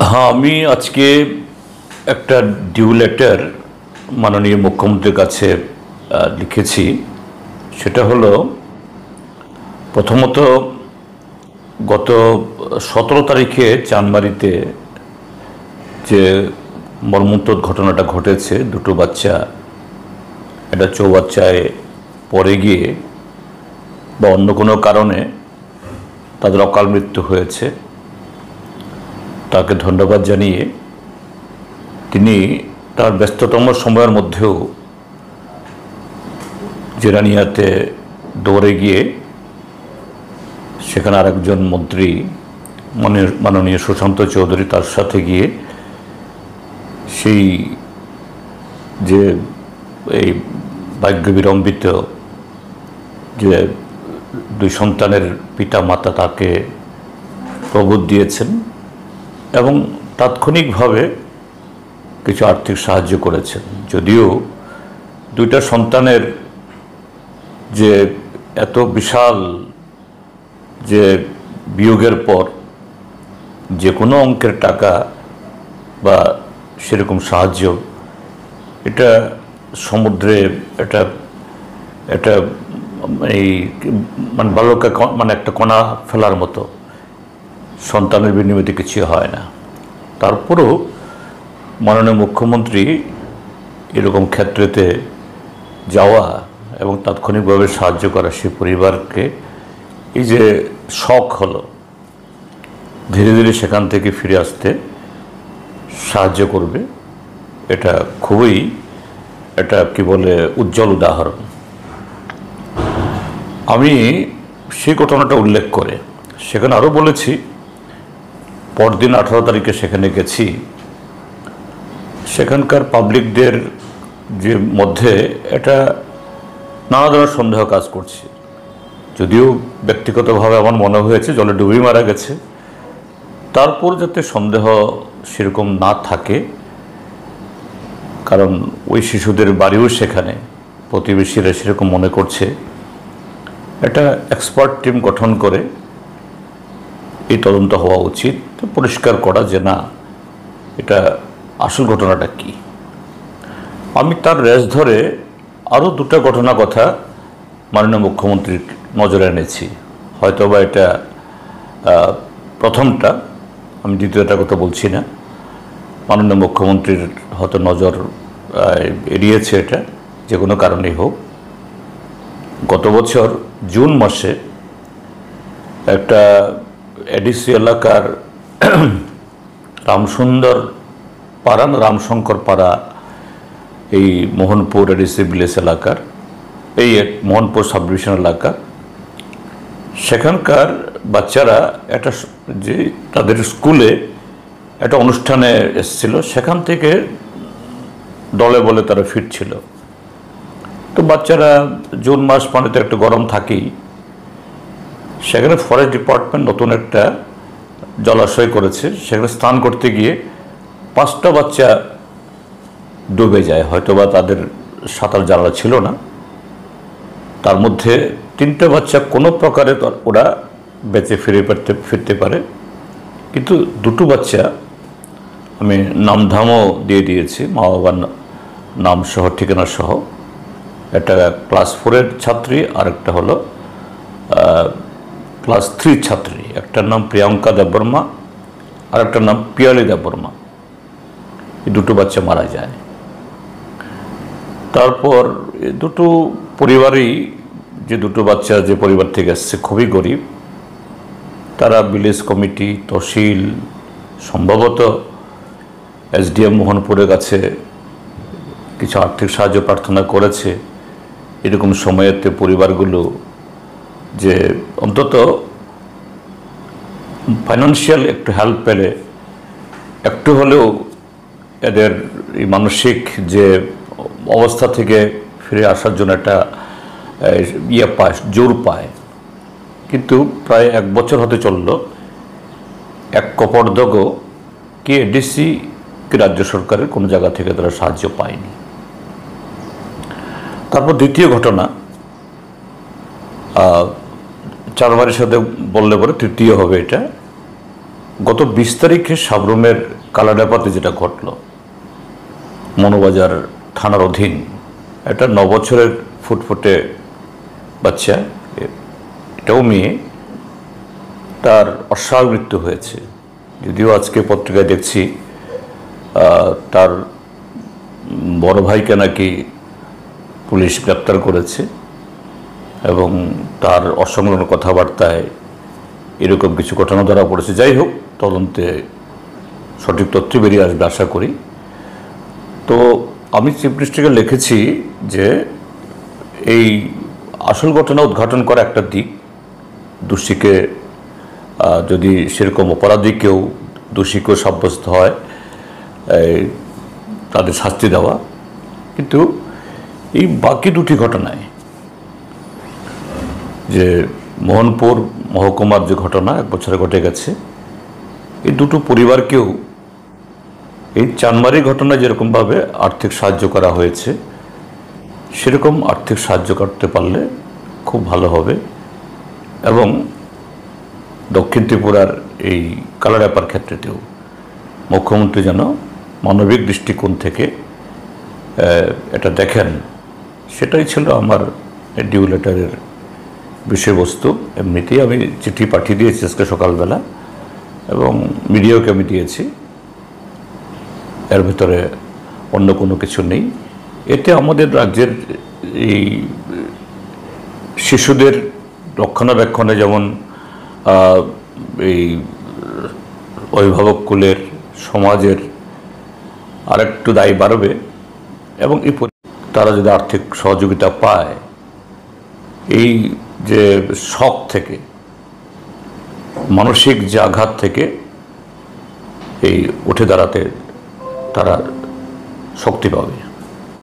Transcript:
হ্যাঁ, আমি আজকে একটা ডিউ লেটার মাননীয় মুখ্যমন্ত্রীর কাছে লিখেছি। সেটা হলো, প্রথমত গত 17 তারিখে চানমারিতে যে মর্মন্তুদ ঘটনাটা ঘটেছে, দুটো বাচ্চা একটা চৌবাচ্চায় পড়ে গিয়ে বা অন্য কোনো কারণে তাদের অকাল মৃত্যু হয়েছে, তাকে ধন্যবাদ জানিয়ে তিনি তার ব্যস্ততম সময়ের মধ্যেও জেরানিয়াতে দৌড়ে গিয়ে সেখানে আরেকজন মন্ত্রী মাননীয় সুশান্ত চৌধুরী তার সাথে গিয়ে সেই যে এই ভাগ্য বিড়ম্বিত যে দুই সন্তানের পিতা মাতা তাকে প্রবোধ দিয়েছেন এবং তাৎক্ষণিকভাবে কিছু আর্থিক সাহায্য করেছেন। যদিও দুইটা সন্তানের যে এত বিশাল যে বিয়োগের পর যে কোনো অঙ্কের টাকা বা সেরকম সাহায্য, এটা সমুদ্রে এটা এটা এই মানে বালুকা মানে একটা কণা ফেলার মতো, সন্তানের বিনিময়ে কিছু হয় না। তারপরেও মাননীয় মুখ্যমন্ত্রী এরকম ক্ষেত্রেতে যাওয়া এবং তাৎক্ষণিকভাবে সাহায্য করা সেই পরিবারকে, এই যে শখ হলো, ধীরে ধীরে সেখান থেকে ফিরে আসতে সাহায্য করবে, এটা খুবই এটা কি বলে উজ্জ্বল উদাহরণ। আমি সেই ঘটনাটা উল্লেখ করে সেখানে আরও বলেছি, পরদিন 18 তারিখে সেখানে গেছি, সেখানকার পাবলিকদের যে মধ্যে এটা নানা ধরনের সন্দেহ কাজ করছে। যদিও ব্যক্তিগতভাবে আমার মনে হয়েছে জলে ডুবেই মারা গেছে, তারপর যাতে সন্দেহ সেরকম না থাকে, কারণ ওই শিশুদের বাড়িও সেখানে, প্রতিবেশীরা সেরকম মনে করছে। একটা এক্সপার্ট টিম গঠন করে এই তদন্ত হওয়া উচিত, পরিষ্কার করা যে না এটা আসল ঘটনাটা কি। আমি তার রেশ ধরে আরও দুটো ঘটনা কথা মাননীয় মুখ্যমন্ত্রীর নজরে এনেছি। হয়তোবা এটা প্রথমটা, আমি দ্বিতীয়টার কথা বলছি না। মাননীয় মুখ্যমন্ত্রীর হয়তো নজর এড়িয়েছে এটা, যে কোনো কারণেই হোক। গত বছর জুন মাসে একটা এডিসি এলাকার রামসুন্দর পাড়া না রামশঙ্কর পাড়া, এই মোহনপুর এডিসি ভিলেজ এলাকার, এই মোহনপুর সাব ডিভিশন এলাকা, সেখানকার বাচ্চারা একটা যে তাদের স্কুলে একটা অনুষ্ঠানে এসেছিল, সেখান থেকে দলে বলে তারা ফিরছিল। তো বাচ্চারা জুন মাস মানে তো একটু গরম থাকেই, সেখানে ফরেস্ট ডিপার্টমেন্ট নতুন একটা জলাশয় করেছে, সেখানে স্নান করতে গিয়ে 5টা বাচ্চা ডুবে যায়। হয়তোবা তাদের সাঁতার জানা ছিল না। তার মধ্যে 3টে বাচ্চা কোনো প্রকারে ওরা বেঁচে ফিরতে পারে, কিন্তু 2টো বাচ্চা আমি নামধামও দিয়ে দিয়েছি, মা বাবার নাম সহ ঠিকানা সহ। একটা ক্লাস 4-এর ছাত্রী, আর একটা হলো ক্লাস 3 ছাত্রী। একটার নাম প্রিয়াঙ্কা দেববর্মা আর একটার নাম পিয়ালি দেববর্মা। এই 2টো বাচ্চা মারা যায়। তারপর দুটো পরিবারই, যে 2টো বাচ্চা যে পরিবার থেকে আসছে খুবই গরিব, তারা ভিলেজ কমিটি, তহসিল, সম্ভবত এসডিএম মোহনপুরের কাছে কিছু আর্থিক সাহায্য প্রার্থনা করেছে। এরকম সময়েতে পরিবারগুলো যে অন্তত ফাইন্যান্সিয়াল একটু হেল্প পেলে একটু হলেও এদের এই মানসিক যে অবস্থা থেকে ফিরে আসার জন্য একটা জোর পায়। কিন্তু প্রায় 1 বছর হতে চলল, এক কপর্দগও কি এডিসি কি রাজ্য সরকারের কোনো জায়গা থেকে তারা সাহায্য পায়নি। তারপর দ্বিতীয় ঘটনা, চারবারের সাথে বললে পরে তৃতীয় হবে এটা। গত 20 তারিখে সাবরুমের কালাডাপাতে যেটা ঘটল, মনোবাজার থানার অধীন একটা 9 বছরের ফুটফুটে বাচ্চা, এটাও মেয়ে, তার অস্বাভাবিক মৃত্যু হয়েছে। যদিও আজকে পত্রিকায় দেখছি তার বড় ভাইকে নাকি পুলিশ গ্রেপ্তার করেছে এবং তার অসংলগ্ন কথাবার্তায় এরকম কিছু ঘটনা ধরা পড়েছে। যাই হোক, তদন্তে সঠিক তথ্য বেরিয়ে আসবে আশা করি। তো আমি চিফ মিনিস্টারকে লিখেছি যে এই আসল ঘটনা উদ্ঘাটন করা একটা দিক, দোষীকে যদি সেরকম অপরাধী কেউ দোষীকেও সাব্যস্ত হয় তাদের শাস্তি দেওয়া, কিন্তু এই বাকি দুটি ঘটনায় যে মোহনপুর মহকুমার যে ঘটনা 1 বছরে ঘটে গেছে, এই দুটো পরিবারকেও এই চানমারি ঘটনায় যেরকমভাবে আর্থিক সাহায্য করা হয়েছে সেরকম আর্থিক সাহায্য করতে পারলে খুব ভালো হবে এবং দক্ষিণ ত্রিপুরার এই কালাডাপার ক্ষেত্রেতেও মুখ্যমন্ত্রী যেন মানবিক দৃষ্টিকোণ থেকে এটা দেখেন, সেটাই ছিল আমার ডিউ লেটারের বিষয়বস্তু। এমনিতেই আমি চিঠি পাঠিয়ে দিয়েছি আজকে সকালবেলা এবং মিডিয়াকে আমি দিয়েছি, এর ভিতরে অন্য কোনো কিছু নেই। এতে আমাদের রাজ্যের এই শিশুদের রক্ষণাবেক্ষণে যেমন এই অভিভাবক কুলের, সমাজের আরেকটু দায়ী বাড়বে এবং তারা যদি আর্থিক সহযোগিতা পায়, এই যে শক থেকে, মানসিক যে আঘাত থেকে এই উঠে দাঁড়াতে তারা শক্তি পাবে।